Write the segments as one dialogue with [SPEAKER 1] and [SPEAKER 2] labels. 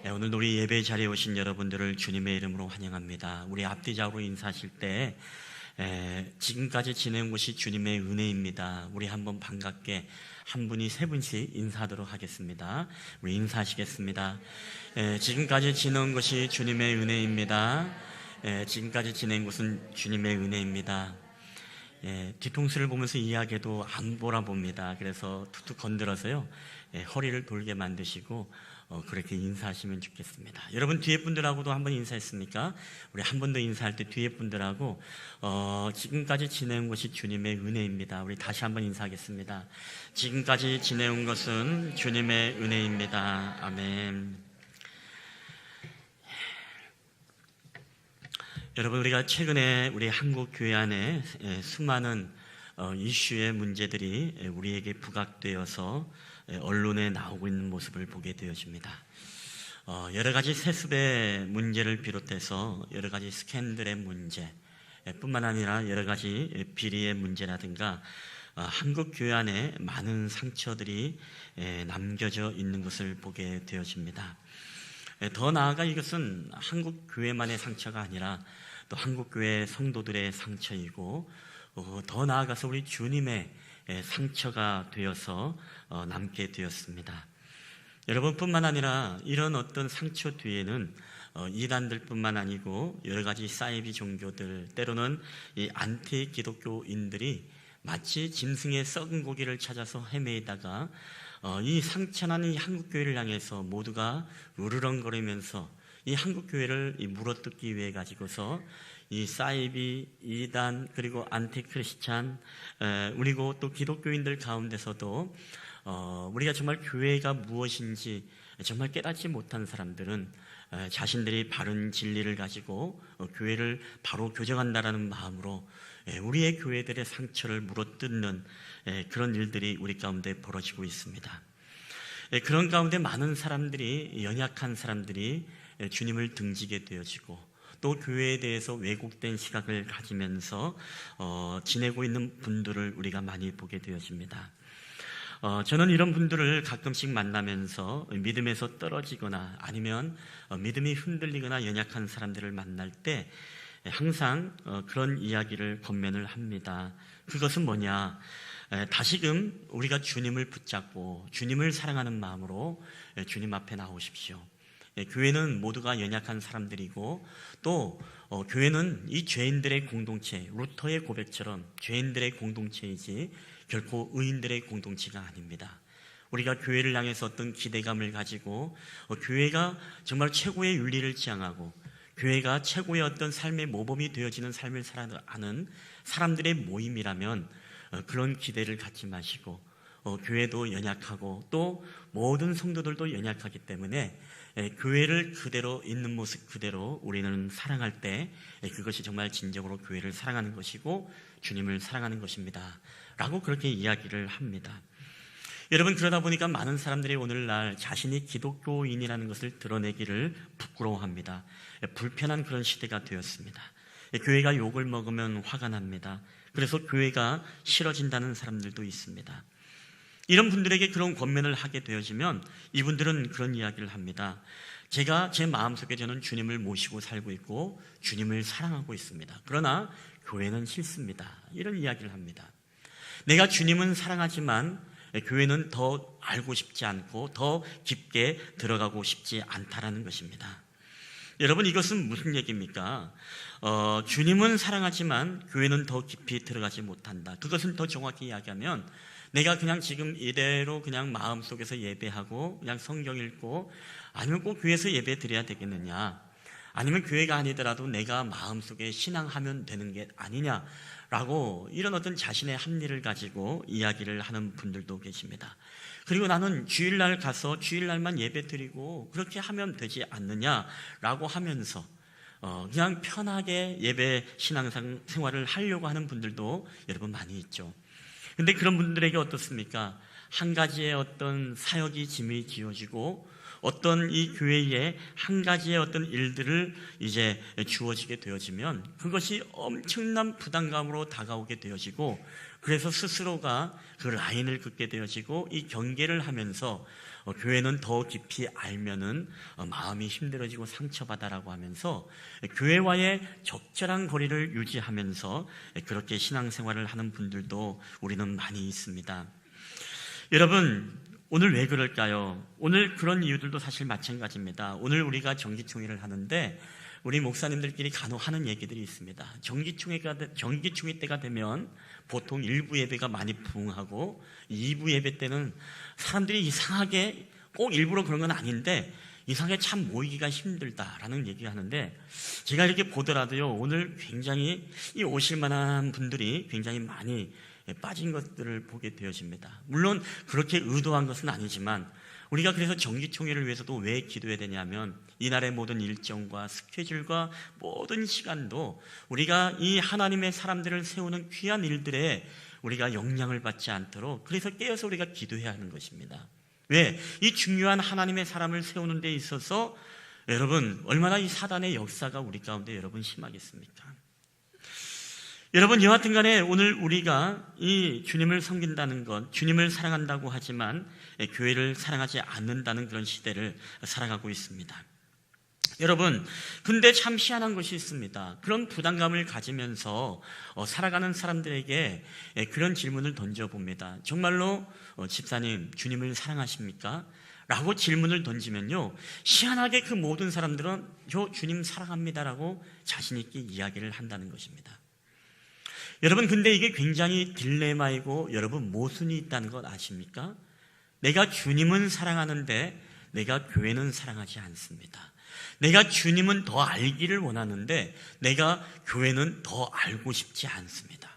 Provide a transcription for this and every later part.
[SPEAKER 1] 오늘 우리 예배 자리에 오신 여러분들을 주님의 이름으로 환영합니다. 우리 앞뒤좌우로 인사하실 때 지금까지 지내온 것이 주님의 은혜입니다. 우리 한번 반갑게 한 분이 세 분씩 인사하도록 하겠습니다. 우리 인사하시겠습니다. 지금까지 지내온 것이 주님의 은혜입니다. 지금까지 지낸 것은 주님의 은혜입니다. 뒤통수를 보면서 이야기해도 안 보라봅니다. 그래서 툭툭 건드려서요, 허리를 돌게 만드시고 그렇게 인사하시면 좋겠습니다. 여러분 뒤에 분들하고도 한번 인사했습니까? 우리 한 번 더 인사할 때 뒤에 분들하고 지금까지 지내온 것이 주님의 은혜입니다. 우리 다시 한번 인사하겠습니다. 지금까지 지내온 것은 주님의 은혜입니다. 아멘. 여러분, 우리가 최근에 우리 한국 교회 안에 수많은 이슈의 문제들이 우리에게 부각되어서 언론에 나오고 있는 모습을 보게 되어집니다. 여러 가지 세습의 문제를 비롯해서 여러 가지 스캔들의 문제 뿐만 아니라 여러 가지 비리의 문제라든가 한국 교회 안에 많은 상처들이 남겨져 있는 것을 보게 되어집니다. 더 나아가 이것은 한국 교회만의 상처가 아니라 또 한국 교회 성도들의 상처이고 더 나아가서 우리 주님의 상처가 되어서 남게 되었습니다. 여러분뿐만 아니라 이런 어떤 상처 뒤에는 이단들뿐만 아니고 여러 가지 사이비 종교들, 때로는 이 안티 기독교인들이 마치 짐승의 썩은 고기를 찾아서 헤매다가 이 상처난 이 한국교회를 향해서 모두가 으르렁거리면서 이 한국교회를 물어뜯기 위해 가지고서 이 사이비, 이단, 그리고 안티크리스찬, 그리고 또 기독교인들 가운데서도 우리가 정말 교회가 무엇인지 정말 깨닫지 못한 사람들은 자신들이 바른 진리를 가지고 교회를 바로 교정한다라는 마음으로 우리의 교회들의 상처를 물어뜯는 그런 일들이 우리 가운데 벌어지고 있습니다. 그런 가운데 많은 사람들이, 연약한 사람들이 주님을 등지게 되어지고 또 교회에 대해서 왜곡된 시각을 가지면서 지내고 있는 분들을 우리가 많이 보게 되어집니다. 저는 이런 분들을 가끔씩 만나면서 믿음에서 떨어지거나 아니면 믿음이 흔들리거나 연약한 사람들을 만날 때 항상 그런 이야기를 권면을 합니다. 그것은 뭐냐? 다시금 우리가 주님을 붙잡고 주님을 사랑하는 마음으로 주님 앞에 나오십시오. 교회는 모두가 연약한 사람들이고 또 교회는 이 죄인들의 공동체, 루터의 고백처럼 죄인들의 공동체이지 결코 의인들의 공동체가 아닙니다. 우리가 교회를 향해서 어떤 기대감을 가지고 교회가 정말 최고의 윤리를 지향하고 교회가 최고의 어떤 삶의 모범이 되어지는 삶을 살아가는 사람들의 모임이라면 그런 기대를 갖지 마시고 교회도 연약하고 또 모든 성도들도 연약하기 때문에 교회를 그대로 있는 모습 그대로 우리는 사랑할 때 그것이 정말 진정으로 교회를 사랑하는 것이고 주님을 사랑하는 것입니다 라고 그렇게 이야기를 합니다. 여러분, 그러다 보니까 많은 사람들이 오늘날 자신이 기독교인이라는 것을 드러내기를 부끄러워합니다. 불편한 그런 시대가 되었습니다. 교회가 욕을 먹으면 화가 납니다. 그래서 교회가 싫어진다는 사람들도 있습니다. 이런 분들에게 그런 권면을 하게 되어지면 이분들은 그런 이야기를 합니다. 제가 제 마음속에 저는 주님을 모시고 살고 있고 주님을 사랑하고 있습니다. 그러나 교회는 싫습니다. 이런 이야기를 합니다. 내가 주님은 사랑하지만 교회는 더 알고 싶지 않고 더 깊게 들어가고 싶지 않다라는 것입니다. 여러분, 이것은 무슨 얘기입니까? 주님은 사랑하지만 교회는 더 깊이 들어가지 못한다. 그것은 더 정확히 이야기하면 내가 그냥 지금 이대로 그냥 마음속에서 예배하고 그냥 성경 읽고 아니면 꼭 교회에서 예배 드려야 되겠느냐, 아니면 교회가 아니더라도 내가 마음속에 신앙하면 되는 게 아니냐라고 이런 어떤 자신의 합리를 가지고 이야기를 하는 분들도 계십니다. 그리고 나는 주일날 가서 주일날만 예배 드리고 그렇게 하면 되지 않느냐라고 하면서 그냥 편하게 예배 신앙생활을 하려고 하는 분들도 여러분 많이 있죠. 근데 그런 분들에게 어떻습니까? 한 가지의 어떤 사역이 짐이 지어지고 어떤 이 교회에 한 가지의 어떤 일들을 이제 주어지게 되어지면 그것이 엄청난 부담감으로 다가오게 되어지고, 그래서 스스로가 그 라인을 긋게 되어지고 이 경계를 하면서 교회는 더 깊이 알면은 마음이 힘들어지고 상처받아라고 하면서 교회와의 적절한 거리를 유지하면서 그렇게 신앙생활을 하는 분들도 우리는 많이 있습니다. 여러분, 오늘 왜 그럴까요? 오늘 그런 이유들도 사실 마찬가지입니다. 오늘 우리가 정기총회를 하는데 우리 목사님들끼리 간혹 하는 얘기들이 있습니다. 정기총회 때가 되면 보통 1부 예배가 많이 부흥하고 2부 예배 때는 사람들이 이상하게, 꼭 일부러 그런 건 아닌데 이상하게 참 모이기가 힘들다라는 얘기를 하는데, 제가 이렇게 보더라도요, 오늘 굉장히 이 오실 만한 분들이 굉장히 많이 빠진 것들을 보게 되어집니다. 물론 그렇게 의도한 것은 아니지만 우리가 그래서 정기총회를 위해서도 왜 기도해야 되냐면, 이날의 모든 일정과 스케줄과 모든 시간도 우리가 이 하나님의 사람들을 세우는 귀한 일들에 우리가 영향을 받지 않도록, 그래서 깨어서 우리가 기도해야 하는 것입니다. 왜? 이 중요한 하나님의 사람을 세우는 데 있어서 여러분, 얼마나 이 사단의 역사가 우리 가운데 여러분 심하겠습니까? 여러분, 여하튼 간에 오늘 우리가 이 주님을 섬긴다는 것, 주님을 사랑한다고 하지만 교회를 사랑하지 않는다는 그런 시대를 살아가고 있습니다. 여러분, 근데 참 희한한 것이 있습니다. 그런 부담감을 가지면서 살아가는 사람들에게 그런 질문을 던져봅니다. 정말로 집사님, 주님을 사랑하십니까? 라고 질문을 던지면요, 희한하게 그 모든 사람들은 저 주님 사랑합니다라고 자신 있게 이야기를 한다는 것입니다. 여러분, 근데 이게 굉장히 딜레마이고 여러분 모순이 있다는 것 아십니까? 내가 주님은 사랑하는데 내가 교회는 사랑하지 않습니다. 내가 주님은 더 알기를 원하는데 내가 교회는 더 알고 싶지 않습니다.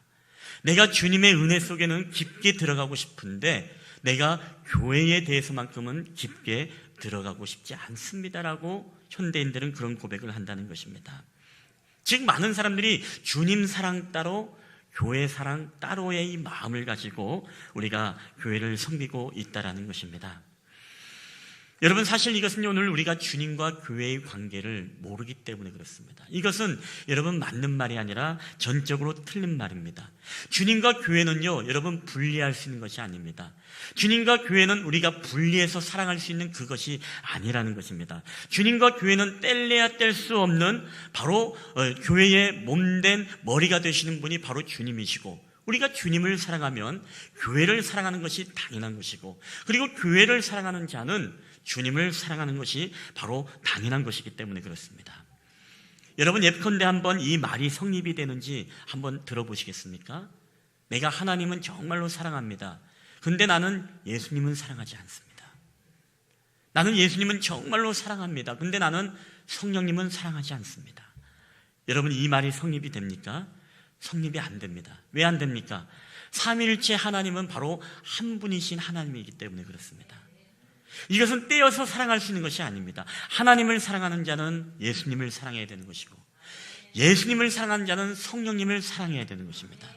[SPEAKER 1] 내가 주님의 은혜 속에는 깊게 들어가고 싶은데 내가 교회에 대해서만큼은 깊게 들어가고 싶지 않습니다라고 현대인들은 그런 고백을 한다는 것입니다. 즉, 많은 사람들이 주님 사랑 따로 교회 사랑 따로의 이 마음을 가지고 우리가 교회를 섬기고 있다라는 것입니다. 여러분, 사실 이것은 오늘 우리가 주님과 교회의 관계를 모르기 때문에 그렇습니다. 이것은 여러분 맞는 말이 아니라 전적으로 틀린 말입니다. 주님과 교회는요, 여러분 분리할 수 있는 것이 아닙니다. 주님과 교회는 우리가 분리해서 사랑할 수 있는 그것이 아니라는 것입니다. 주님과 교회는 뗄래야 뗄 수 없는 바로 교회의 몸된 머리가 되시는 분이 바로 주님이시고, 우리가 주님을 사랑하면 교회를 사랑하는 것이 당연한 것이고, 그리고 교회를 사랑하는 자는 주님을 사랑하는 것이 바로 당연한 것이기 때문에 그렇습니다. 여러분, 예컨대 한번 이 말이 성립이 되는지 한번 들어보시겠습니까? 내가 하나님은 정말로 사랑합니다. 근데 나는 예수님은 사랑하지 않습니다. 나는 예수님은 정말로 사랑합니다. 근데 나는 성령님은 사랑하지 않습니다. 여러분, 이 말이 성립이 됩니까? 성립이 안 됩니다. 왜 안 됩니까? 삼위일체 하나님은 바로 한 분이신 하나님이기 때문에 그렇습니다. 이것은 떼어서 사랑할 수 있는 것이 아닙니다. 하나님을 사랑하는 자는 예수님을 사랑해야 되는 것이고, 예수님을 사랑하는 자는 성령님을 사랑해야 되는 것입니다.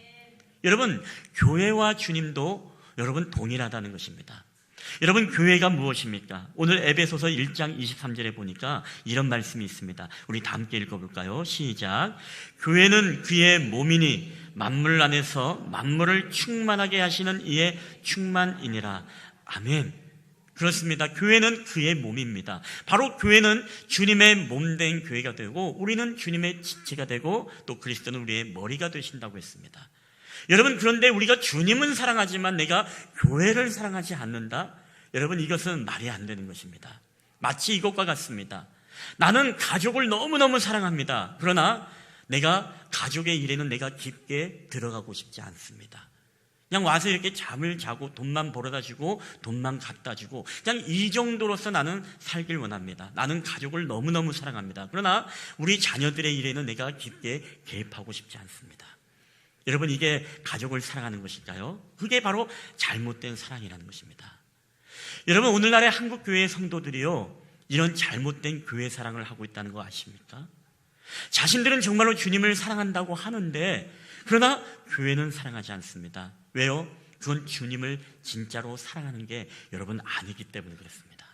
[SPEAKER 1] 여러분, 교회와 주님도 여러분 동일하다는 것입니다. 여러분, 교회가 무엇입니까? 오늘 에베소서 1장 23절에 보니까 이런 말씀이 있습니다. 우리 다 함께 읽어볼까요? 시작. 교회는 그의 몸이니 만물 안에서 만물을 충만하게 하시는 이의 충만이니라. 아멘. 그렇습니다. 교회는 그의 몸입니다. 바로 교회는 주님의 몸된 교회가 되고 우리는 주님의 지체가 되고 또 그리스도는 우리의 머리가 되신다고 했습니다. 여러분, 그런데 우리가 주님은 사랑하지만 내가 교회를 사랑하지 않는다? 여러분, 이것은 말이 안 되는 것입니다. 마치 이것과 같습니다. 나는 가족을 너무너무 사랑합니다. 그러나 내가 가족의 일에는 내가 깊게 들어가고 싶지 않습니다. 그냥 와서 이렇게 잠을 자고 돈만 벌어다 주고 돈만 갖다 주고 그냥 이 정도로서 나는 살길 원합니다. 나는 가족을 너무너무 사랑합니다. 그러나 우리 자녀들의 일에는 내가 깊게 개입하고 싶지 않습니다. 여러분, 이게 가족을 사랑하는 것일까요? 그게 바로 잘못된 사랑이라는 것입니다. 여러분, 오늘날의 한국교회의 성도들이요, 이런 잘못된 교회 사랑을 하고 있다는 거 아십니까? 자신들은 정말로 주님을 사랑한다고 하는데 그러나 교회는 사랑하지 않습니다. 왜요? 그건 주님을 진짜로 사랑하는 게 여러분 아니기 때문에 그렇습니다.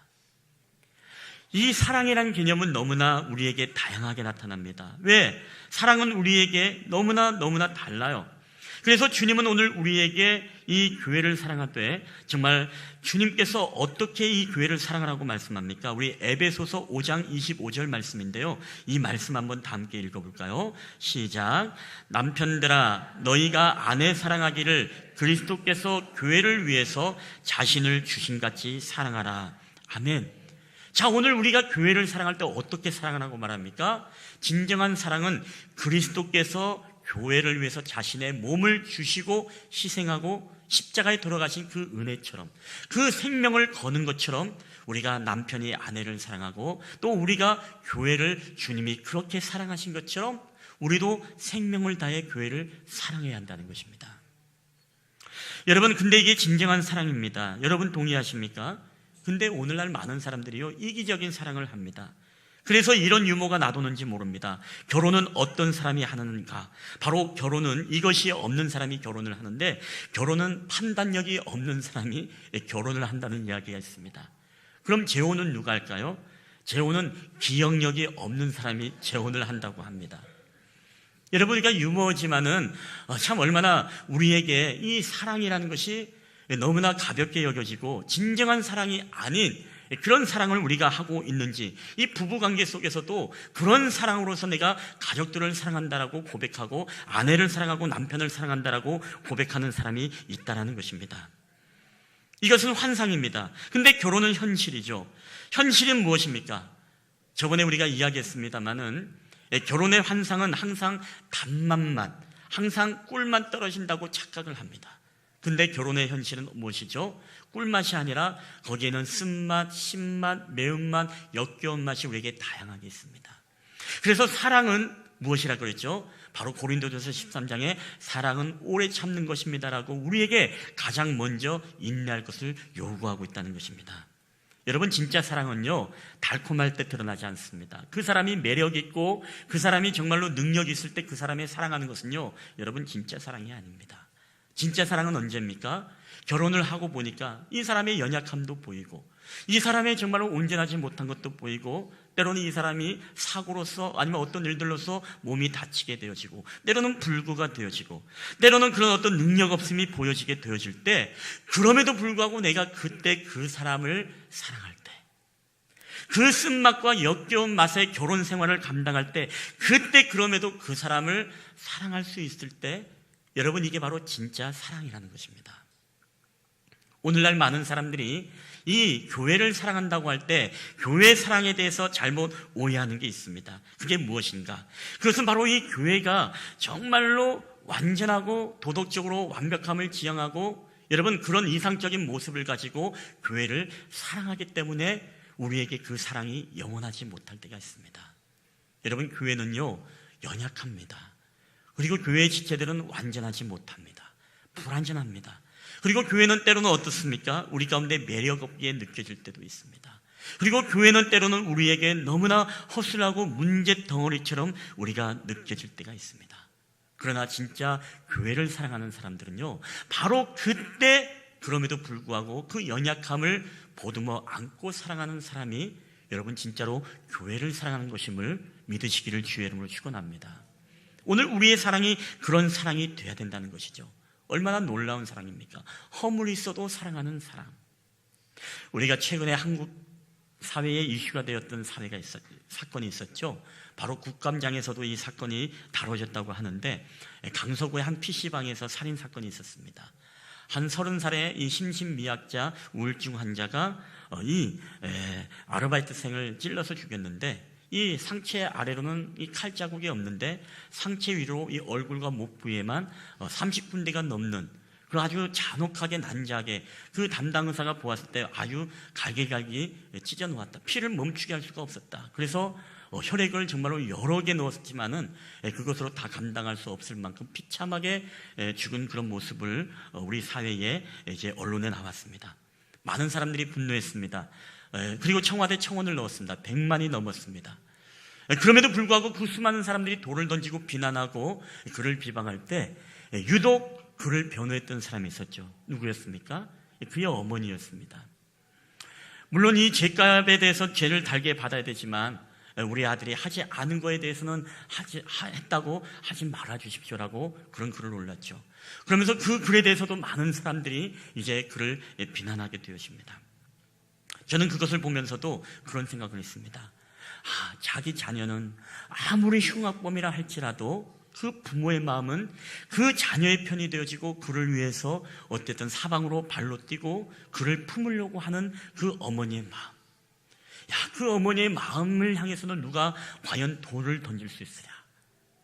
[SPEAKER 1] 이 사랑이라는 개념은 너무나 우리에게 다양하게 나타납니다. 왜? 사랑은 우리에게 너무나 달라요. 그래서 주님은 오늘 우리에게 이 교회를 사랑하되 정말 주님께서 어떻게 이 교회를 사랑하라고 말씀합니까? 우리 에베소서 5장 25절 말씀인데요. 이 말씀 한번 다 함께 읽어볼까요? 시작. 남편들아 너희가 아내 사랑하기를 그리스도께서 교회를 위해서 자신을 주신같이 사랑하라. 아멘. 자, 오늘 우리가 교회를 사랑할 때 어떻게 사랑하라고 말합니까? 진정한 사랑은 그리스도께서 교회를 위해서 자신의 몸을 주시고 희생하고 십자가에 돌아가신 그 은혜처럼, 그 생명을 거는 것처럼 우리가 남편이 아내를 사랑하고 또 우리가 교회를 주님이 그렇게 사랑하신 것처럼 우리도 생명을 다해 교회를 사랑해야 한다는 것입니다. 여러분, 근데 이게 진정한 사랑입니다. 여러분 동의하십니까? 근데 오늘날 많은 사람들이요, 이기적인 사랑을 합니다. 그래서 이런 유머가 나도는지 모릅니다. 결혼은 어떤 사람이 하는가? 바로 결혼은 이것이 없는 사람이 결혼을 하는데, 결혼은 판단력이 없는 사람이 결혼을 한다는 이야기가 있습니다. 그럼 재혼은 누가 할까요? 재혼은 기억력이 없는 사람이 재혼을 한다고 합니다. 여러분, 그러니까 유머지만은 참 얼마나 우리에게 이 사랑이라는 것이 너무나 가볍게 여겨지고 진정한 사랑이 아닌 그런 사랑을 우리가 하고 있는지, 이 부부관계 속에서도 그런 사랑으로서 내가 가족들을 사랑한다라고 고백하고 아내를 사랑하고 남편을 사랑한다라고 고백하는 사람이 있다라는 것입니다. 이것은 환상입니다. 근데 결혼은 현실이죠. 현실은 무엇입니까? 저번에 우리가 이야기했습니다마는 결혼의 환상은 항상 단맛만, 항상 꿀만 떨어진다고 착각을 합니다. 근데 결혼의 현실은 무엇이죠? 꿀맛이 아니라 거기에는 쓴맛, 신맛, 매운맛, 역겨운 맛이 우리에게 다양하게 있습니다. 그래서 사랑은 무엇이라고 그랬죠? 바로 고린도전서 13장에 사랑은 오래 참는 것입니다라고 우리에게 가장 먼저 인내할 것을 요구하고 있다는 것입니다. 여러분, 진짜 사랑은요, 달콤할 때 드러나지 않습니다. 그 사람이 매력 있고 그 사람이 정말로 능력 있을 때 그 사람을 사랑하는 것은요, 여러분, 진짜 사랑이 아닙니다. 진짜 사랑은 언제입니까? 결혼을 하고 보니까 이 사람의 연약함도 보이고, 이 사람의 정말로 온전하지 못한 것도 보이고, 때로는 이 사람이 사고로서 아니면 어떤 일들로서 몸이 다치게 되어지고, 때로는 불구가 되어지고, 때로는 그런 어떤 능력 없음이 보여지게 되어질 때, 그럼에도 불구하고 내가 그때 그 사람을 사랑할 때, 그 쓴맛과 역겨운 맛의 결혼 생활을 감당할 때, 그때 그럼에도 그 사람을 사랑할 수 있을 때, 여러분, 이게 바로 진짜 사랑이라는 것입니다. 오늘날 많은 사람들이 이 교회를 사랑한다고 할 때 교회 사랑에 대해서 잘못 오해하는 게 있습니다. 그게 무엇인가? 그것은 바로 이 교회가 정말로 완전하고 도덕적으로 완벽함을 지향하고, 여러분, 그런 이상적인 모습을 가지고 교회를 사랑하기 때문에 우리에게 그 사랑이 영원하지 못할 때가 있습니다. 여러분, 교회는요, 연약합니다. 그리고 교회의 지체들은 완전하지 못합니다. 불완전합니다. 그리고 교회는 때로는 어떻습니까? 우리 가운데 매력 없게 느껴질 때도 있습니다. 그리고 교회는 때로는 우리에게 너무나 허술하고 문제 덩어리처럼 우리가 느껴질 때가 있습니다. 그러나 진짜 교회를 사랑하는 사람들은요, 바로 그때 그럼에도 불구하고 그 연약함을 보듬어 안고 사랑하는 사람이 여러분 진짜로 교회를 사랑하는 것임을 믿으시기를 주의 이름으로 축원합니다. 오늘 우리의 사랑이 그런 사랑이 돼야 된다는 것이죠. 얼마나 놀라운 사랑입니까? 허물 있어도 사랑하는 사랑. 우리가 최근에 한국 사회에 이슈가 되었던 사건이 있었죠. 바로 국감장에서도 이 사건이 다뤄졌다고 하는데, 강서구의 한 PC방에서 살인 사건이 있었습니다. 한 30살의 이 심신미약자 우울증 환자가 이 아르바이트생을 찔러서 죽였는데, 이 상체 아래로는 이 칼자국이 없는데 상체 위로 이 얼굴과 목 부위에만 30군데가 넘는 그 아주 잔혹하게 난자하게 그 담당 의사가 보았을 때 아주 갈기갈기 찢어 놓았다. 피를 멈추게 할 수가 없었다. 그래서 혈액을 정말로 여러 개 넣었지만은 그것으로 다 감당할 수 없을 만큼 비참하게 죽은 그런 모습을 우리 사회에 이제 언론에 나왔습니다. 많은 사람들이 분노했습니다. 그리고 청와대 청원을 넣었습니다. 100만이 넘었습니다. 그럼에도 불구하고 그 수많은 사람들이 돌을 던지고 비난하고 그를 비방할 때 유독 그를 변호했던 사람이 있었죠. 누구였습니까? 그의 어머니였습니다. 물론 이 죄값에 대해서 죄를 달게 받아야 되지만 우리 아들이 하지 않은 거에 대해서는 했다고 하지 말아 주십시오라고 그런 글을 올렸죠. 그러면서 그 글에 대해서도 많은 사람들이 이제 그를 비난하게 되었습니다. 저는 그것을 보면서도 그런 생각을 했습니다. 자기 자녀는 아무리 흉악범이라 할지라도 그 부모의 마음은 그 자녀의 편이 되어지고 그를 위해서 어쨌든 사방으로 발로 뛰고 그를 품으려고 하는 그 어머니의 마음. 그 어머니의 마음을 향해서는 누가 과연 돌을 던질 수 있으랴.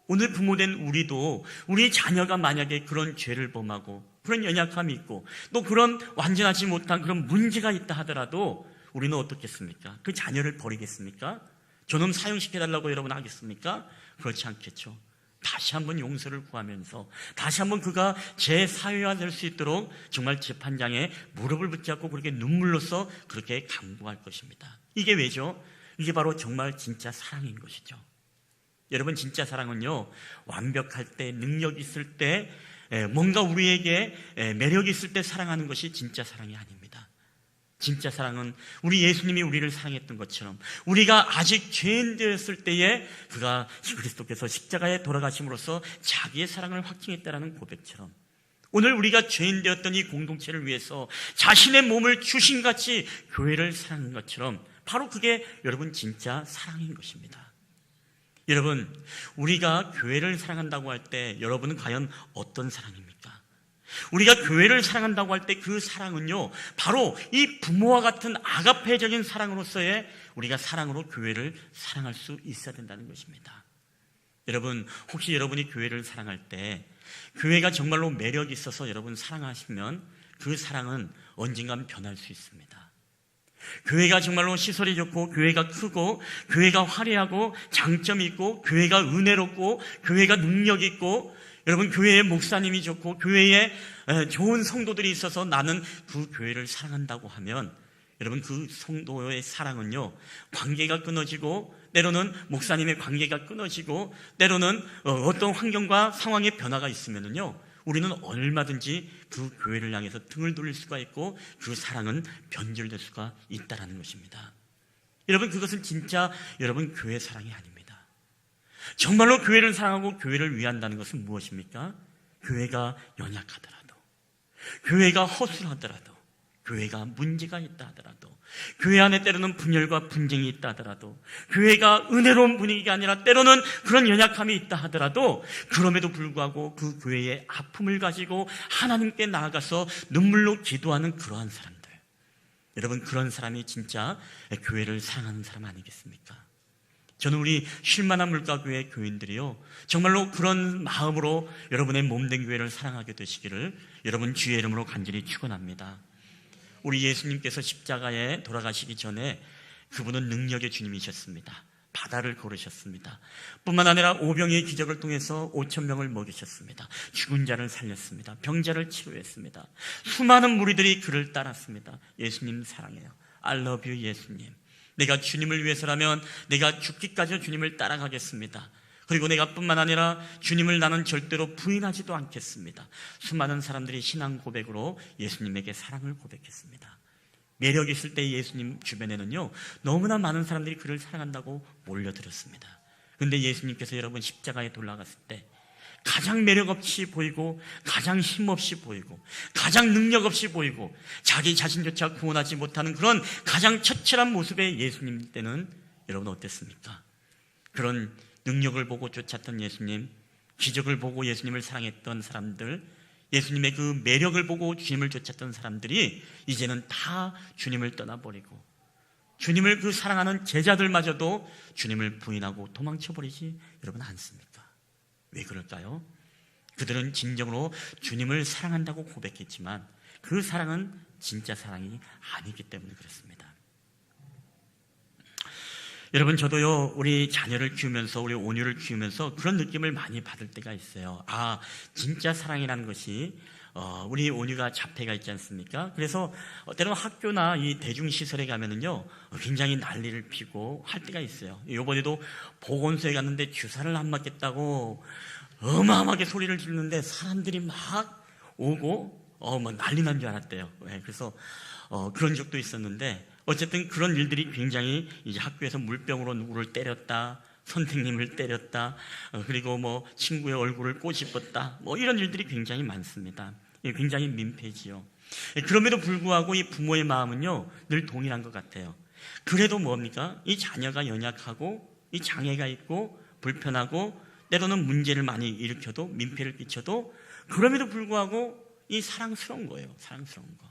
[SPEAKER 1] 오늘 부모된 우리도 우리 자녀가 만약에 그런 죄를 범하고 그런 연약함이 있고 또 그런 완전하지 못한 그런 문제가 있다 하더라도 우리는 어떻겠습니까? 그 자녀를 버리겠습니까? 저놈 사형시켜달라고 여러분 하겠습니까? 그렇지 않겠죠. 다시 한번 용서를 구하면서 다시 한번 그가 재사회화 될 수 있도록 정말 재판장에 무릎을 붙잡고 그렇게 눈물로써 그렇게 강구할 것입니다. 이게 왜죠? 이게 바로 정말 진짜 사랑인 것이죠. 여러분, 진짜 사랑은요, 완벽할 때, 능력 있을 때, 뭔가 우리에게 매력 있을 때 사랑하는 것이 진짜 사랑이 아닙니다. 진짜 사랑은 우리 예수님이 우리를 사랑했던 것처럼 우리가 아직 죄인 되었을 때에 그가 그리스도께서 십자가에 돌아가심으로써 자기의 사랑을 확증했다라는 고백처럼 오늘 우리가 죄인 되었던 이 공동체를 위해서 자신의 몸을 주신같이 교회를 사랑한 것처럼 바로 그게 여러분 진짜 사랑인 것입니다. 여러분, 우리가 교회를 사랑한다고 할 때 여러분은 과연 어떤 사랑입니까? 우리가 교회를 사랑한다고 할 때 그 사랑은요, 바로 이 부모와 같은 아가페적인 사랑으로서의 우리가 사랑으로 교회를 사랑할 수 있어야 된다는 것입니다. 여러분, 혹시 여러분이 교회를 사랑할 때 교회가 정말로 매력이 있어서 여러분 사랑하시면 그 사랑은 언젠간 변할 수 있습니다. 교회가 정말로 시설이 좋고 교회가 크고 교회가 화려하고 장점이 있고 교회가 은혜롭고 교회가 능력이 있고 여러분 교회에 목사님이 좋고 교회에 좋은 성도들이 있어서 나는 그 교회를 사랑한다고 하면 여러분 그 성도의 사랑은요 관계가 끊어지고 때로는 목사님의 관계가 끊어지고 때로는 어떤 환경과 상황의 변화가 있으면은요 우리는 얼마든지 그 교회를 향해서 등을 돌릴 수가 있고 그 사랑은 변질될 수가 있다는 것입니다. 여러분 그것은 진짜 여러분 교회 사랑이 아닙니다. 정말로 교회를 사랑하고 교회를 위한다는 것은 무엇입니까? 교회가 연약하더라도 교회가 허술하더라도 교회가 문제가 있다 하더라도 교회 안에 때로는 분열과 분쟁이 있다 하더라도 교회가 은혜로운 분위기가 아니라 때로는 그런 연약함이 있다 하더라도 그럼에도 불구하고 그 교회의 아픔을 가지고 하나님께 나아가서 눈물로 기도하는 그러한 사람들, 여러분 그런 사람이 진짜 교회를 사랑하는 사람 아니겠습니까? 저는 우리 쉴만한 물가교회 교인들이요 정말로 그런 마음으로 여러분의 몸된 교회를 사랑하게 되시기를 여러분 주의 이름으로 간절히 축원합니다. 우리 예수님께서 십자가에 돌아가시기 전에 그분은 능력의 주님이셨습니다. 바다를 걸으셨습니다. 뿐만 아니라 오병이의 기적을 통해서 5,000명을 먹이셨습니다. 죽은 자를 살렸습니다. 병자를 치료했습니다. 수많은 무리들이 그를 따랐습니다. 예수님 사랑해요. I love you 예수님. 내가 주님을 위해서라면 내가 죽기까지 주님을 따라가겠습니다. 그리고 내가 뿐만 아니라 주님을 나는 절대로 부인하지도 않겠습니다. 수많은 사람들이 신앙 고백으로 예수님에게 사랑을 고백했습니다. 매력 있을 때 예수님 주변에는요 너무나 많은 사람들이 그를 사랑한다고 몰려들었습니다. 그런데 예수님께서 여러분 십자가에 돌아갔을 때 가장 매력 없이 보이고 가장 힘없이 보이고 가장 능력 없이 보이고 자기 자신조차 구원하지 못하는 그런 가장 처참한 모습의 예수님 때는 여러분 어땠습니까? 그런 능력을 보고 쫓았던 예수님, 기적을 보고 예수님을 사랑했던 사람들, 예수님의 그 매력을 보고 주님을 쫓았던 사람들이 이제는 다 주님을 떠나버리고 주님을 그 사랑하는 제자들마저도 주님을 부인하고 도망쳐버리지 여러분 않습니까? 왜 그럴까요? 그들은 진정으로 주님을 사랑한다고 고백했지만 그 사랑은 진짜 사랑이 아니기 때문에 그렇습니다. 여러분 저도요 우리 자녀를 키우면서 우리 온유를 키우면서 그런 느낌을 많이 받을 때가 있어요. 아 진짜 사랑이라는 것이 우리 온유가 자폐가 있지 않습니까? 그래서 때로는 학교나 이 대중시설에 가면은요 굉장히 난리를 피고 할 때가 있어요. 이번에도 보건소에 갔는데 주사를 안 맞겠다고 어마어마하게 소리를 지르는데 사람들이 막 오고 뭐 난리 난 줄 알았대요. 그래서 그런 적도 있었는데 어쨌든 그런 일들이 굉장히 이제 학교에서 물병으로 누구를 때렸다, 선생님을 때렸다, 그리고 뭐 친구의 얼굴을 꼬집었다, 뭐 이런 일들이 굉장히 많습니다. 굉장히 민폐지요. 그럼에도 불구하고 이 부모의 마음은요 늘 동일한 것 같아요. 그래도 뭡니까? 이 자녀가 연약하고 이 장애가 있고 불편하고 때로는 문제를 많이 일으켜도 민폐를 끼쳐도 그럼에도 불구하고 이 사랑스러운 거예요. 사랑스러운 거.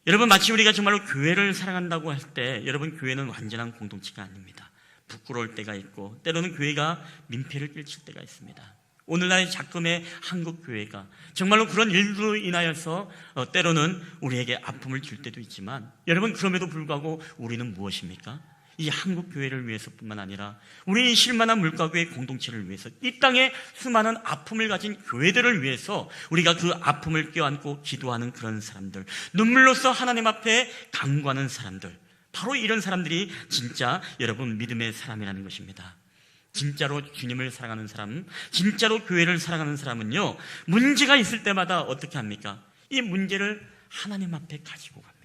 [SPEAKER 1] 여러분, 마치 우리가 정말로 교회를 사랑한다고 할 때 여러분, 교회는 완전한 공동체가 아닙니다. 부끄러울 때가 있고 때로는 교회가 민폐를 끼칠 때가 있습니다. 오늘날의 작금의 한국 교회가 정말로 그런 일로 인하여서 때로는 우리에게 아픔을 줄 때도 있지만 여러분, 그럼에도 불구하고 우리는 무엇입니까? 이 한국 교회를 위해서뿐만 아니라 우리 실만한 물가교회 공동체를 위해서 이 땅에 수많은 아픔을 가진 교회들을 위해서 우리가 그 아픔을 껴안고 기도하는 그런 사람들, 눈물로써 하나님 앞에 간구하는 사람들, 바로 이런 사람들이 진짜 여러분 믿음의 사람이라는 것입니다. 진짜로 주님을 사랑하는 사람, 진짜로 교회를 사랑하는 사람은요 문제가 있을 때마다 어떻게 합니까? 이 문제를 하나님 앞에 가지고 갑니다.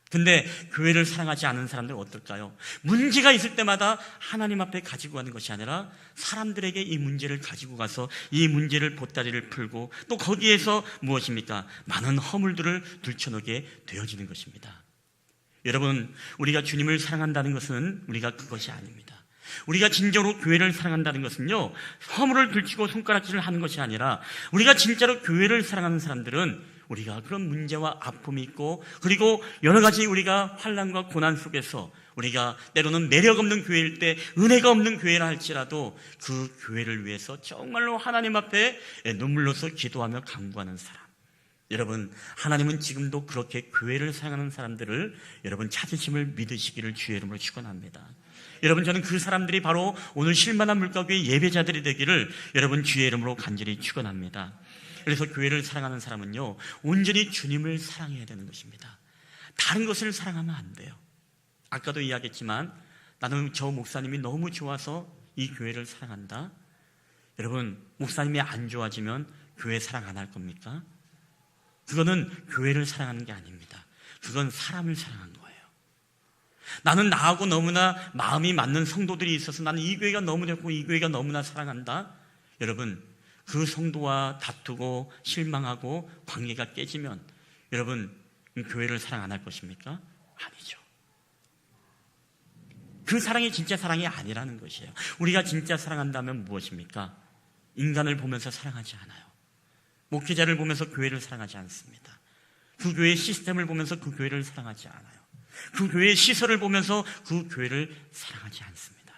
[SPEAKER 1] 근데 교회를 사랑하지 않은 사람들은 어떨까요? 문제가 있을 때마다 하나님 앞에 가지고 가는 것이 아니라 사람들에게 이 문제를 가지고 가서 이 문제를 보따리를 풀고 또 거기에서 무엇입니까? 많은 허물들을 들춰놓게 되어지는 것입니다. 여러분, 우리가 주님을 사랑한다는 것은 우리가 그것이 아닙니다. 우리가 진정으로 교회를 사랑한다는 것은요 허물을 들추고 손가락질을 하는 것이 아니라 우리가 진짜로 교회를 사랑하는 사람들은 우리가 그런 문제와 아픔이 있고 그리고 여러 가지 우리가 환난과 고난 속에서 우리가 때로는 매력 없는 교회일 때 은혜가 없는 교회라 할지라도 그 교회를 위해서 정말로 하나님 앞에 눈물로서 기도하며 간구하는 사람. 여러분, 하나님은 지금도 그렇게 교회를 사랑하는 사람들을 여러분 찾으심을 믿으시기를 주의 이름으로 축원합니다. 여러분, 저는 그 사람들이 바로 오늘 실만한 물가교회 예배자들이 되기를 여러분 주의 이름으로 간절히 축원합니다. 그래서 교회를 사랑하는 사람은요 온전히 주님을 사랑해야 되는 것입니다. 다른 것을 사랑하면 안 돼요. 아까도 이야기했지만 나는 저 목사님이 너무 좋아서 이 교회를 사랑한다. 여러분, 목사님이 안 좋아지면 교회 사랑 안 할 겁니까? 그거는 교회를 사랑하는 게 아닙니다. 그건 사람을 사랑한 거예요. 나는 나하고 너무나 마음이 맞는 성도들이 있어서 나는 이 교회가 너무 좋고 이 교회가 너무나 사랑한다. 여러분, 그 성도와 다투고 실망하고 관계가 깨지면 여러분 교회를 사랑 안 할 것입니까? 아니죠. 그 사랑이 진짜 사랑이 아니라는 것이에요. 우리가 진짜 사랑한다면 무엇입니까? 인간을 보면서 사랑하지 않아요. 목회자를 보면서 교회를 사랑하지 않습니다. 그 교회의 시스템을 보면서 그 교회를 사랑하지 않아요. 그 교회의 시설을 보면서 그 교회를 사랑하지 않습니다.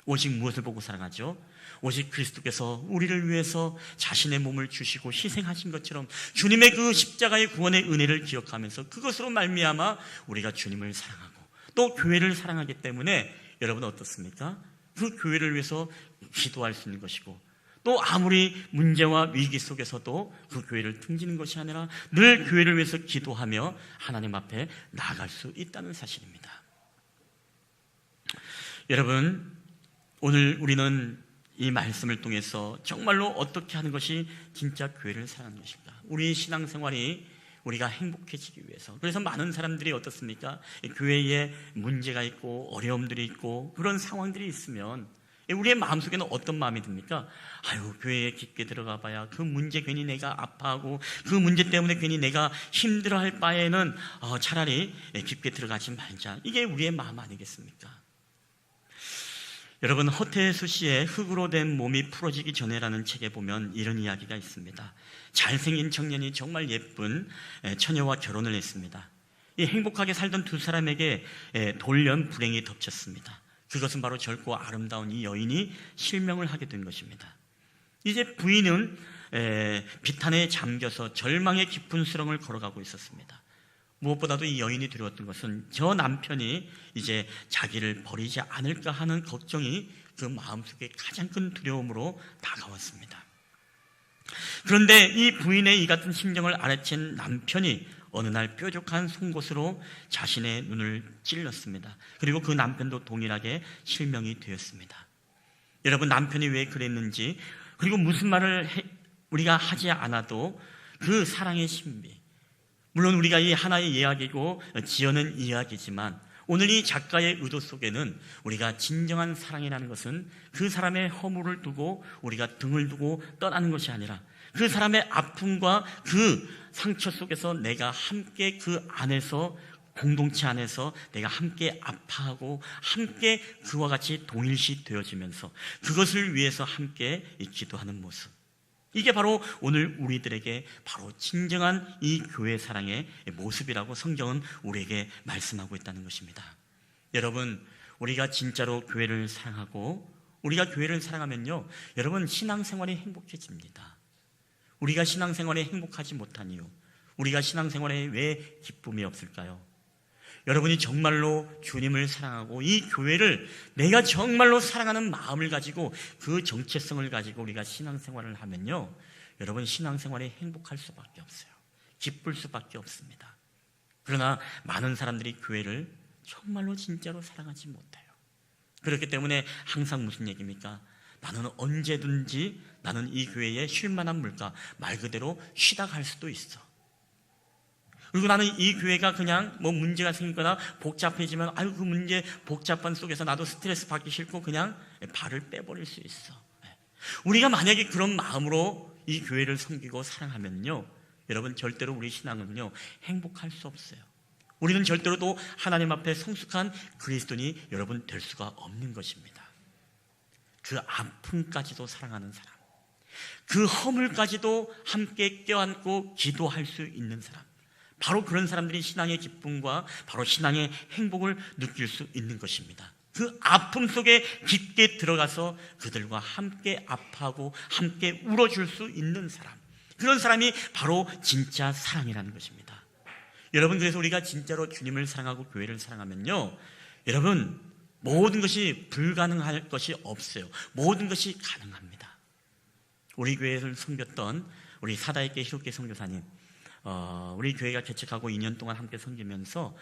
[SPEAKER 1] 오직 무엇을 보고 사랑하죠? 오직 그리스도께서 우리를 위해서 자신의 몸을 주시고 희생하신 것처럼 주님의 그 십자가의 구원의 은혜를 기억하면서 그것으로 말미암아 우리가 주님을 사랑하고 또 교회를 사랑하기 때문에 여러분 어떻습니까? 그 교회를 위해서 기도할 수 있는 것이고 또 아무리 문제와 위기 속에서도 그 교회를 등지는 것이 아니라 늘 교회를 위해서 기도하며 하나님 앞에 나아갈 수 있다는 사실입니다. 여러분, 오늘 우리는 이 말씀을 통해서 정말로 어떻게 하는 것이 진짜 교회를 사랑하는 것인가, 우리 신앙생활이 우리가 행복해지기 위해서. 그래서 많은 사람들이 어떻습니까? 교회에 문제가 있고 어려움들이 있고 그런 상황들이 있으면 우리의 마음속에는 어떤 마음이 듭니까? 아유, 교회에 깊게 들어가 봐야 그 문제 괜히 내가 아파하고 그 문제 때문에 괜히 내가 힘들어할 바에는 차라리 깊게 들어가지 말자. 이게 우리의 마음 아니겠습니까? 여러분, 허태수 씨의 흙으로 된 몸이 풀어지기 전에라는 책에 보면 이런 이야기가 있습니다. 잘생긴 청년이 정말 예쁜 처녀와 결혼을 했습니다. 이 행복하게 살던 두 사람에게 돌연 불행이 덮쳤습니다. 그것은 바로 젊고 아름다운 이 여인이 실명을 하게 된 것입니다. 이제 부인은 비탄에 잠겨서 절망의 깊은 수렁을 걸어가고 있었습니다. 무엇보다도 이 여인이 두려웠던 것은 저 남편이 이제 자기를 버리지 않을까 하는 걱정이 그 마음속에 가장 큰 두려움으로 다가왔습니다. 그런데 이 부인의 이 같은 심정을 알아챈 남편이 어느 날 뾰족한 송곳으로 자신의 눈을 찔렀습니다. 그리고 그 남편도 동일하게 실명이 되었습니다. 여러분, 남편이 왜 그랬는지, 그리고 무슨 말을 우리가 하지 않아도 그 사랑의 신비, 물론 우리가 이 하나의 이야기고 지어낸 이야기지만 오늘 이 작가의 의도 속에는 우리가 진정한 사랑이라는 것은 그 사람의 허물을 두고 우리가 등을 두고 떠나는 것이 아니라 그 사람의 아픔과 그 상처 속에서 내가 함께 그 안에서, 공동체 안에서 내가 함께 아파하고 함께 그와 같이 동일시 되어지면서 그것을 위해서 함께 기도하는 모습, 이게 바로 오늘 우리들에게 바로 진정한 이 교회 사랑의 모습이라고 성경은 우리에게 말씀하고 있다는 것입니다. 여러분, 우리가 진짜로 교회를 사랑하고 우리가 교회를 사랑하면요, 여러분, 신앙생활이 행복해집니다. 우리가 신앙생활에 행복하지 못한 이유, 우리가 신앙생활에 왜 기쁨이 없을까요? 여러분이 정말로 주님을 사랑하고 이 교회를 내가 정말로 사랑하는 마음을 가지고 그 정체성을 가지고 우리가 신앙생활을 하면요, 여러분, 신앙생활에 행복할 수밖에 없어요. 기쁠 수밖에 없습니다. 그러나 많은 사람들이 교회를 정말로 진짜로 사랑하지 못해요. 그렇기 때문에 항상 무슨 얘기입니까? 나는 언제든지 나는 이 교회에 쉴 만한 물가, 말 그대로 쉬다 갈 수도 있어. 그리고 나는 이 교회가 그냥 뭐 문제가 생기거나 복잡해지면 아유, 그 문제 복잡한 속에서 나도 스트레스 받기 싫고 그냥 발을 빼버릴 수 있어. 우리가 만약에 그런 마음으로 이 교회를 섬기고 사랑하면요, 여러분, 절대로 우리 신앙은요 행복할 수 없어요. 우리는 절대로 또 하나님 앞에 성숙한 그리스도인이 여러분 될 수가 없는 것입니다. 그 아픔까지도 사랑하는 사람, 그 허물까지도 함께 껴안고 기도할 수 있는 사람, 바로 그런 사람들이 신앙의 기쁨과 바로 신앙의 행복을 느낄 수 있는 것입니다. 그 아픔 속에 깊게 들어가서 그들과 함께 아파하고 함께 울어줄 수 있는 사람, 그런 사람이 바로 진짜 사랑이라는 것입니다. 여러분, 그래서 우리가 진짜로 주님을 사랑하고 교회를 사랑하면요, 여러분, 모든 것이 불가능할 것이 없어요. 모든 것이 가능합니다. 우리 교회를 섬겼던 우리 사다이케 히로케 선교사님, 우리 교회가 개척하고 2년 동안 함께 섬기면서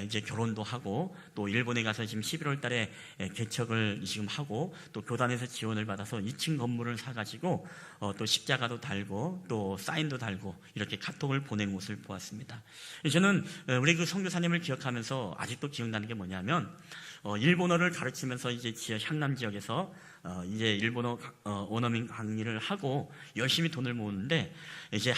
[SPEAKER 1] 이제 결혼도 하고 또 일본에 가서 지금 11월 달에 개척을 지금 하고 또 교단에서 지원을 받아서 2층 건물을 사가지고 또 십자가도 달고 또 사인도 달고 이렇게 카톡을 보낸 모습을 보았습니다. 저는 우리 그 선교사님을 기억하면서 아직도 기억나는 게 뭐냐면 일본어를 가르치면서 이제 향남 지역에서 이제 일본어 원어민 강의를 하고 열심히 돈을 모으는데 이제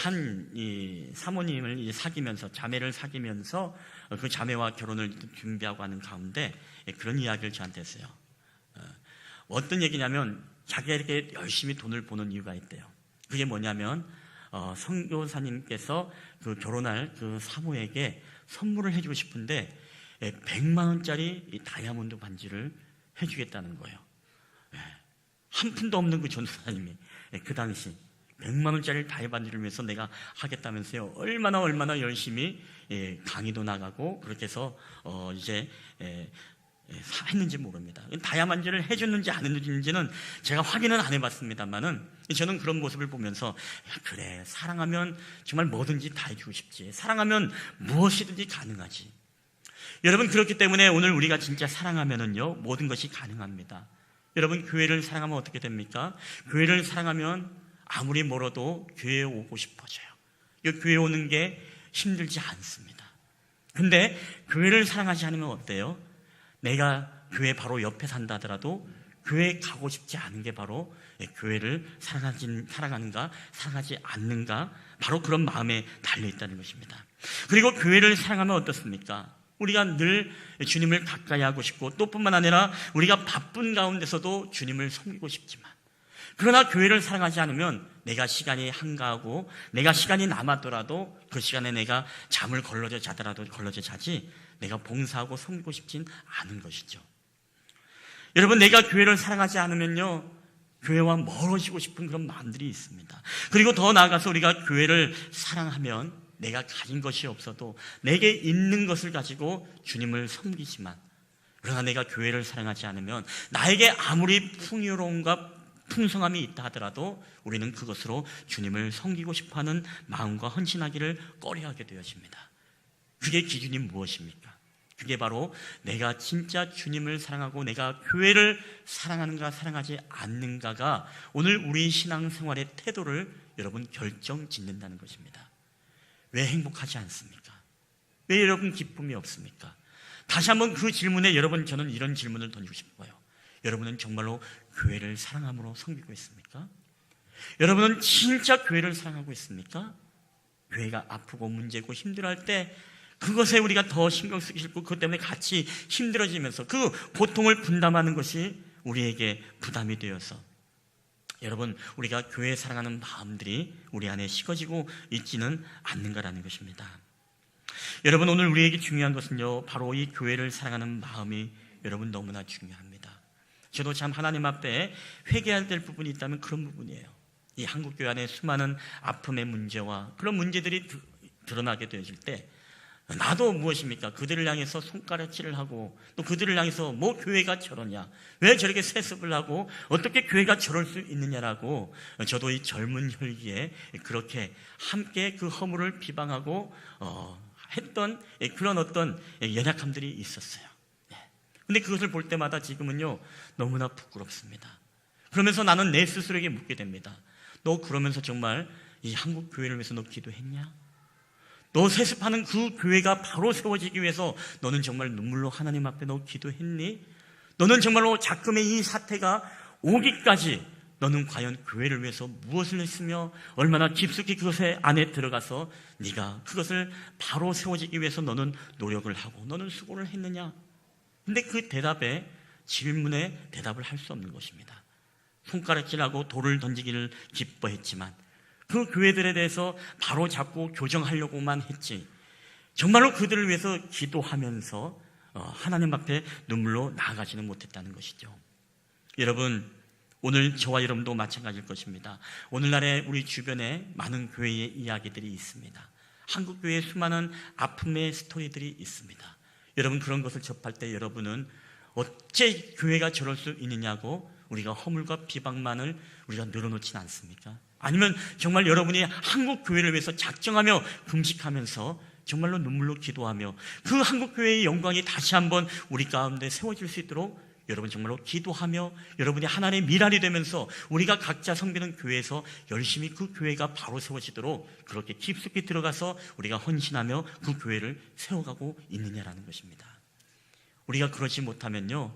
[SPEAKER 1] 이 사모님을 이제 사귀면서, 자매를 사귀면서 그 자매와 결혼을 준비하고 하는 가운데 그런 이야기를 저한테 했어요. 어떤 얘기냐면 자기가 이렇게 열심히 돈을 버는 이유가 있대요. 그게 뭐냐면 선교사님께서 그 결혼할 그 사모에게 선물을 해주고 싶은데 100만 원짜리 이 다이아몬드 반지를 해주겠다는 거예요. 한 푼도 없는 그 전도사님이 그 당시 100만 원짜리 다이아반지를 위해서 내가 하겠다면서요, 얼마나 열심히 강의도 나가고 그렇게 해서 이제 했는지 모릅니다. 다이아반지를 해줬는지 안 해줬는지는 제가 확인은 안 해봤습니다만은 저는 그런 모습을 보면서 그래, 사랑하면 정말 뭐든지 다 해주고 싶지, 사랑하면 무엇이든지 가능하지. 여러분, 그렇기 때문에 오늘 우리가 진짜 사랑하면은요 모든 것이 가능합니다. 여러분, 교회를 사랑하면 어떻게 됩니까? 교회를 사랑하면 아무리 멀어도 교회에 오고 싶어져요. 교회에 오는 게 힘들지 않습니다. 근데 교회를 사랑하지 않으면 어때요? 내가 교회 바로 옆에 산다 하더라도 교회에 가고 싶지 않은 게 바로 교회를 사랑하는가 사랑하지 않는가, 바로 그런 마음에 달려있다는 것입니다. 그리고 교회를 사랑하면 어떻습니까? 우리가 늘 주님을 가까이 하고 싶고 또 뿐만 아니라 우리가 바쁜 가운데서도 주님을 섬기고 싶지만, 그러나 교회를 사랑하지 않으면 내가 시간이 한가하고 내가 시간이 남았더라도 그 시간에 내가 잠을 걸러져 자더라도 걸러져 자지 내가 봉사하고 섬기고 싶진 않은 것이죠. 여러분, 내가 교회를 사랑하지 않으면요 교회와 멀어지고 싶은 그런 마음들이 있습니다. 그리고 더 나아가서 우리가 교회를 사랑하면 내가 가진 것이 없어도 내게 있는 것을 가지고 주님을 섬기지만, 그러나 내가 교회를 사랑하지 않으면 나에게 아무리 풍요로움과 풍성함이 있다 하더라도 우리는 그것으로 주님을 섬기고 싶어하는 마음과 헌신하기를 꺼려하게 되어집니다. 그게 기준이 무엇입니까? 그게 바로 내가 진짜 주님을 사랑하고 내가 교회를 사랑하는가 사랑하지 않는가가 오늘 우리 신앙생활의 태도를 여러분 결정짓는다는 것입니다. 왜 행복하지 않습니까? 왜 여러분 기쁨이 없습니까? 다시 한번 그 질문에 여러분, 저는 이런 질문을 던지고 싶어요. 여러분은 정말로 교회를 사랑함으로 섬기고 있습니까? 여러분은 진짜 교회를 사랑하고 있습니까? 교회가 아프고 문제고 힘들어할 때 그것에 우리가 더 신경 쓰기 싫고 그것 때문에 같이 힘들어지면서 그 고통을 분담하는 것이 우리에게 부담이 되어서 여러분, 우리가 교회 사랑하는 마음들이 우리 안에 식어지고 있지는 않는가라는 것입니다. 여러분, 오늘 우리에게 중요한 것은요, 바로 이 교회를 사랑하는 마음이 여러분 너무나 중요합니다. 저도 참 하나님 앞에 회개해야 될 부분이 있다면 그런 부분이에요. 이 한국교회 안에 수많은 아픔의 문제와 그런 문제들이 드러나게 되어질 때 나도 무엇입니까? 그들을 향해서 손가락질을 하고 또 그들을 향해서 뭐 교회가 저러냐, 왜 저렇게 세습을 하고 어떻게 교회가 저럴 수 있느냐라고 저도 이 젊은 혈기에 그렇게 함께 그 허물을 비방하고 했던 그런 어떤 연약함들이 있었어요. 근데 그것을 볼 때마다 지금은요 너무나 부끄럽습니다. 그러면서 나는 내 스스로에게 묻게 됩니다. 너 그러면서 정말 이 한국 교회를 위해서 너 기도했냐? 너 세습하는 그 교회가 바로 세워지기 위해서 너는 정말 눈물로 하나님 앞에 너 기도했니? 너는 정말로 자금의 이 사태가 오기까지 너는 과연 교회를 위해서 무엇을 했으며 얼마나 깊숙이 그것에 안에 들어가서 네가 그것을 바로 세워지기 위해서 너는 노력을 하고 너는 수고를 했느냐? 근데 그 대답에 질문에 대답을 할 수 없는 것입니다. 손가락질하고 돌을 던지기를 기뻐했지만 그 교회들에 대해서 바로 잡고 교정하려고만 했지 정말로 그들을 위해서 기도하면서 하나님 앞에 눈물로 나아가지는 못했다는 것이죠. 여러분, 오늘 저와 여러분도 마찬가지일 것입니다. 오늘날에 우리 주변에 많은 교회의 이야기들이 있습니다. 한국 교회의 수많은 아픔의 스토리들이 있습니다. 여러분, 그런 것을 접할 때 여러분은 어째 교회가 저럴 수 있느냐고 우리가 허물과 비방만을 우리가 늘어놓지는 않습니까? 아니면 정말 여러분이 한국 교회를 위해서 작정하며 금식하면서 정말로 눈물로 기도하며 그 한국 교회의 영광이 다시 한번 우리 가운데 세워질 수 있도록 여러분 정말로 기도하며 여러분이 하나님의 미랄이 되면서 우리가 각자 섬기는 교회에서 열심히 그 교회가 바로 세워지도록 그렇게 깊숙이 들어가서 우리가 헌신하며 그 교회를 세워가고 있느냐라는 것입니다. 우리가 그러지 못하면요,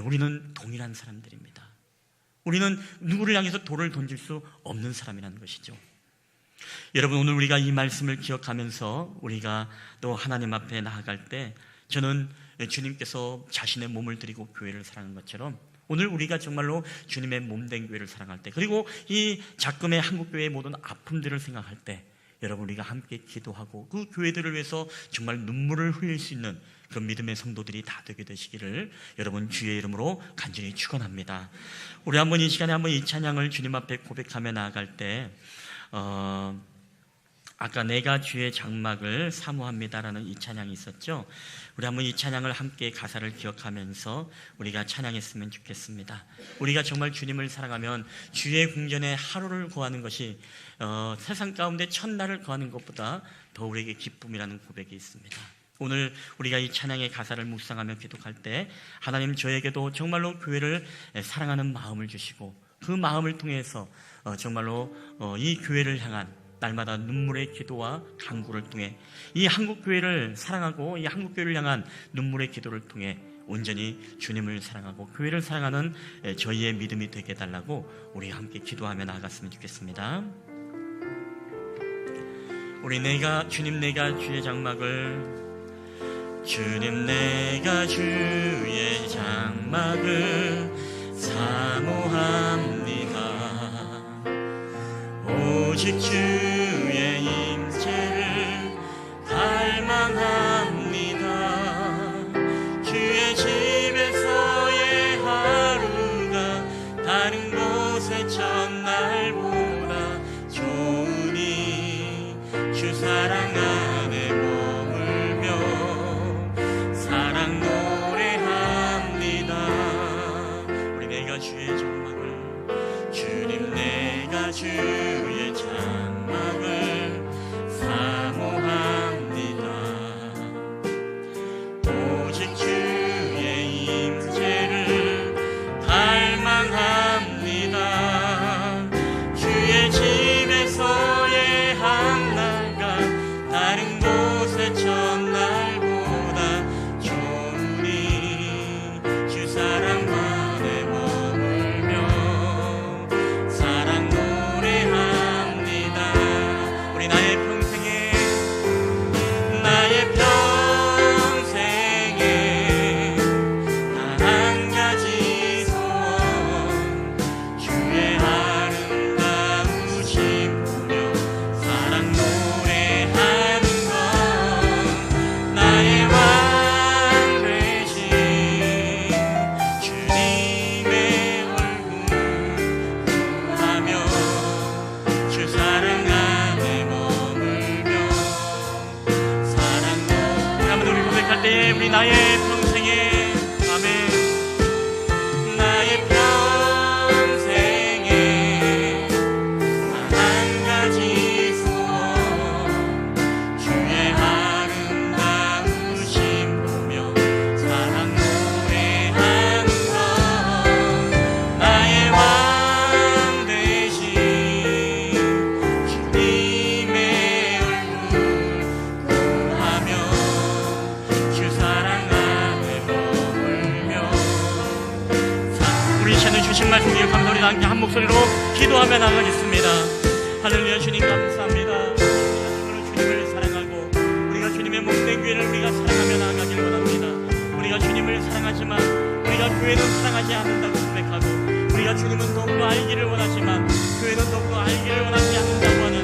[SPEAKER 1] 우리는 동일한 사람들입니다. 우리는 누구를 향해서 돌을 던질 수 없는 사람이라는 것이죠. 여러분, 오늘 우리가 이 말씀을 기억하면서 우리가 또 하나님 앞에 나아갈 때 저는 주님께서 자신의 몸을 드리고 교회를 사랑한 것처럼 오늘 우리가 정말로 주님의 몸된 교회를 사랑할 때 그리고 이 작금의 한국교회의 모든 아픔들을 생각할 때 여러분 우리가 함께 기도하고 그 교회들을 위해서 정말 눈물을 흘릴 수 있는 그런 믿음의 성도들이 다 되게 되시기를 여러분 주의 이름으로 간절히 축원합니다. 우리 한번 이 시간에 한번 이 찬양을 주님 앞에 고백하며 나아갈 때 아까 내가 주의 장막을 사모합니다라는 이 찬양이 있었죠. 우리 한번 이 찬양을 함께 가사를 기억하면서 우리가 찬양했으면 좋겠습니다. 우리가 정말 주님을 사랑하면 주의 궁전에 하루를 거하는 것이 세상 가운데 첫날을 거하는 것보다 더 우리에게 기쁨이라는 고백이 있습니다. 오늘 우리가 이 찬양의 가사를 묵상하며 기도할 때 하나님 저에게도 정말로 교회를 사랑하는 마음을 주시고 그 마음을 통해서 정말로 이 교회를 향한 날마다 눈물의 기도와 간구를 통해 이 한국교회를 사랑하고 이 한국교회를 향한 눈물의 기도를 통해 온전히 주님을 사랑하고 교회를 사랑하는 저희의 믿음이 되게 해달라고 우리 함께 기도하며 나아갔으면 좋겠습니다. 주님 내가 주의 장막을 주님 내가 주의 장막을 사모합니다. 오직 주의 임재를 갈망합니다. 주의 집에서의 하루가 다른 곳의 첫날보다 좋으니 주 사랑 안에 머물며 사랑 노래합니다. 우리 내가 주의 장막을 주님 내가 주의 장막을 사모합니다. 오직 주의 임재를 갈망합니다. 주의 집에서의 한날과 나의 평생에 아멘. 나의 평생에 한 가지 소원 주의 아름다우심 보며 사랑 노래하는 것 나의 왕 되신 주님의 얼굴 구하며 주 사랑 안에 머물며 우리 시간에 주신 말씀 기억하면서 우리 함께 한 목소리로 기도하며 나가겠습니다. 할렐루야. 주님 감사합니다. 우리가 주님을 사랑하고 우리가 주님의 몸된 교회를 우리가 사랑하며 나가길 원합니다. 우리가 주님을 사랑하지만 우리가 교회는 사랑하지 않는다고 고백하고 우리가 주님은 더욱더 알기를 원하지만 교회는 더욱더 알기를 원하지 않는다고 하는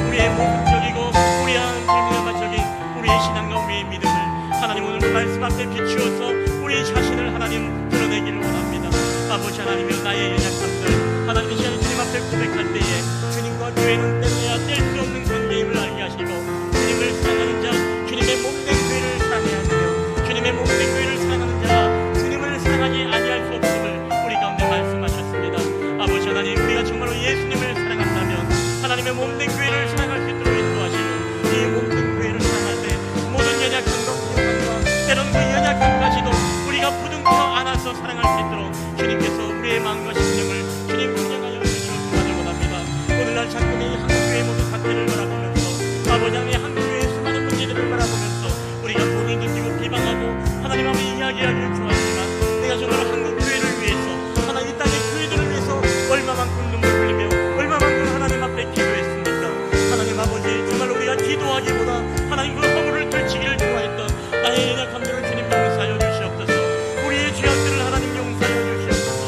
[SPEAKER 1] 우리의 모습적이고 우리의 비밀마적인 우리의 신앙과 우리의 믿음을 하나님 오늘 그 말씀 앞에 비추어서 우리의 자신을 하나님 드러내기를 원합니다. 아버지 하나님이여 나의 연약함들 하나님 이 시간에 주님 앞에 고백할 때에 주님과 교회는 뗄래야 뗄 수 없는 관계임을 알게 하시고 주님을 사랑하는 자 주님의 몸된 교회를 사랑해야 되며 주님의 몸된 교회를 사랑하는 자가 주님을 사랑하지 아니할 수 없음을 우리 가운데 말씀하셨습니다. 아버지 하나님 우리가 정말로 예수님을 사랑한다면 하나님의 몸된 교회를 사랑할 수 있도록 인도하시고 이 몸된 교회를 사랑할 때 모든 연약함과 부족함과 때로는 그 연약함까지도 우리가 부둥켜 안아서 사랑할 수 있도록 주님께서 우리의 마음과 심령을 주님 긍정하여 주시길 원합니다. 오늘날 잠깐의 이 한국교회 모든 사태를 바라보면서 아버지 하나님의 한국교회의 수많은 문제들을 바라보면서 우리가 고개 넘기고 비방하고 하나님 앞에 이야기하기를 좋아하지만 내가 정말 한국교회를 위해서 하나님 이 땅의 교회들을 위해서 얼마만큼 눈물 흘리며 얼마만큼 하나님 앞에 기도했습니까? 하나님 아버지 정말 우리가 기도하기보다 하나님 그 허물을 들치기를 좋아했던 나의 연약함들을 주님 용서하여 주시옵소서. 우리의 죄악들을 하나님 용서하여 주시옵소서.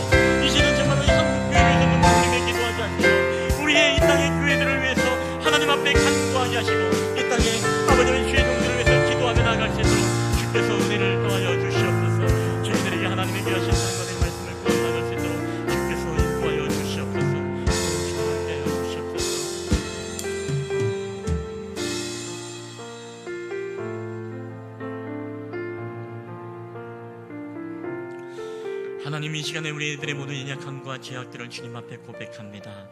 [SPEAKER 1] 이제는 정말로 이 한국교회를 위해서 눈물 흘리며 기도하지 않고 우리의 이 땅의 교회들을 위해서 하나님 앞에 간구하게 하시고 이 땅에 아버지의 주의 종들을 위해서 기도하며 나아갈 수 있도록 주께서 은혜를 더하여 주시옵소서. 저희들에게 하나님의 귀하신 사랑과 말씀을 구원받을 수 있도록 주께서 인도하여 주시옵소서. 기도하게 하여 주시옵소서. 하나님 이 시간에 우리들의 모든 연약함과 죄악들을 주님 앞에 고백합니다.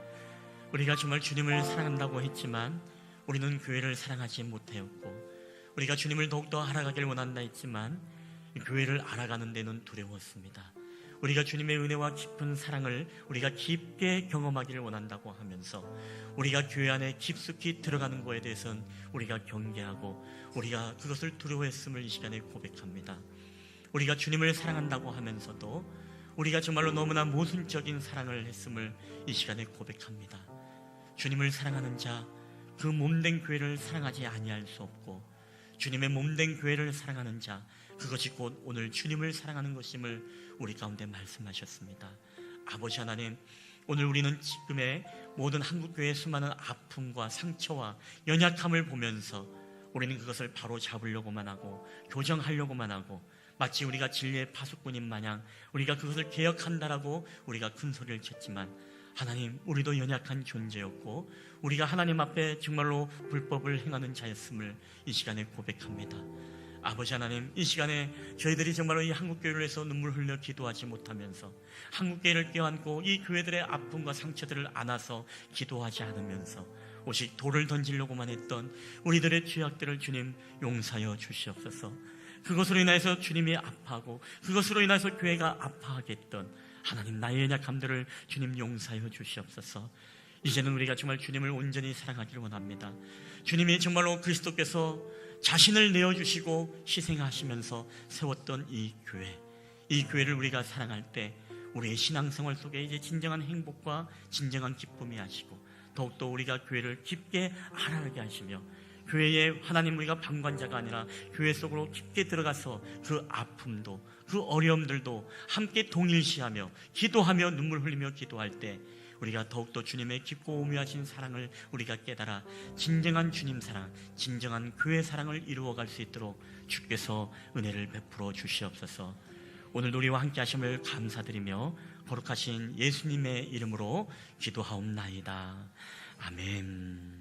[SPEAKER 1] 우리가 정말 주님을 사랑한다고 했지만 우리는 교회를 사랑하지 못하였고 우리가 주님을 더욱더 알아가길 원한다 했지만 교회를 알아가는 데는 두려웠습니다. 우리가 주님의 은혜와 깊은 사랑을 우리가 깊게 경험하기를 원한다고 하면서 우리가 교회 안에 깊숙이 들어가는 것에 대해서는 우리가 경계하고 우리가 그것을 두려워했음을 이 시간에 고백합니다. 우리가 주님을 사랑한다고 하면서도 우리가 정말로 너무나 모순적인 사랑을 했음을 이 시간에 고백합니다. 주님을 사랑하는 자, 그 몸된 교회를 사랑하지 아니할 수 없고 주님의 몸된 교회를 사랑하는 자, 그것이 곧 오늘 주님을 사랑하는 것임을 우리 가운데 말씀하셨습니다. 아버지 하나님, 오늘 우리는 지금의 모든 한국교회의 수많은 아픔과 상처와 연약함을 보면서 우리는 그것을 바로 잡으려고만 하고 교정하려고만 하고 마치 우리가 진리의 파수꾼인 마냥 우리가 그것을 개혁한다라고 우리가 큰 소리를 쳤지만 하나님, 우리도 연약한 존재였고 우리가 하나님 앞에 정말로 불법을 행하는 자였음을 이 시간에 고백합니다. 아버지 하나님, 이 시간에 저희들이 정말로 이 한국교회를 위해서 눈물 흘려 기도하지 못하면서 한국교회를 껴안고 이 교회들의 아픔과 상처들을 안아서 기도하지 않으면서 오직 돌을 던지려고만 했던 우리들의 죄악들을 주님 용서하여 주시옵소서. 그것으로 인해서 주님이 아파하고 그것으로 인해서 교회가 아파하게 했던 하나님, 나의 연약함들을 주님 용서하여 주시옵소서. 이제는 우리가 정말 주님을 온전히 사랑하기를 원합니다. 주님이 정말로 그리스도께서 자신을 내어주시고 희생하시면서 세웠던 이 교회를 우리가 사랑할 때 우리의 신앙생활 속에 이제 진정한 행복과 진정한 기쁨이 하시고 더욱더 우리가 교회를 깊게 알아가게 하시며 교회에 하나님, 우리가 방관자가 아니라 교회 속으로 깊게 들어가서 그 아픔도 그 어려움들도 함께 동일시하며 기도하며 눈물 흘리며 기도할 때 우리가 더욱더 주님의 깊고 오묘하신 사랑을 우리가 깨달아 진정한 주님 사랑, 진정한 교회 사랑을 이루어갈 수 있도록 주께서 은혜를 베풀어 주시옵소서. 오늘도 우리와 함께 하심을 감사드리며 거룩하신 예수님의 이름으로 기도하옵나이다. 아멘.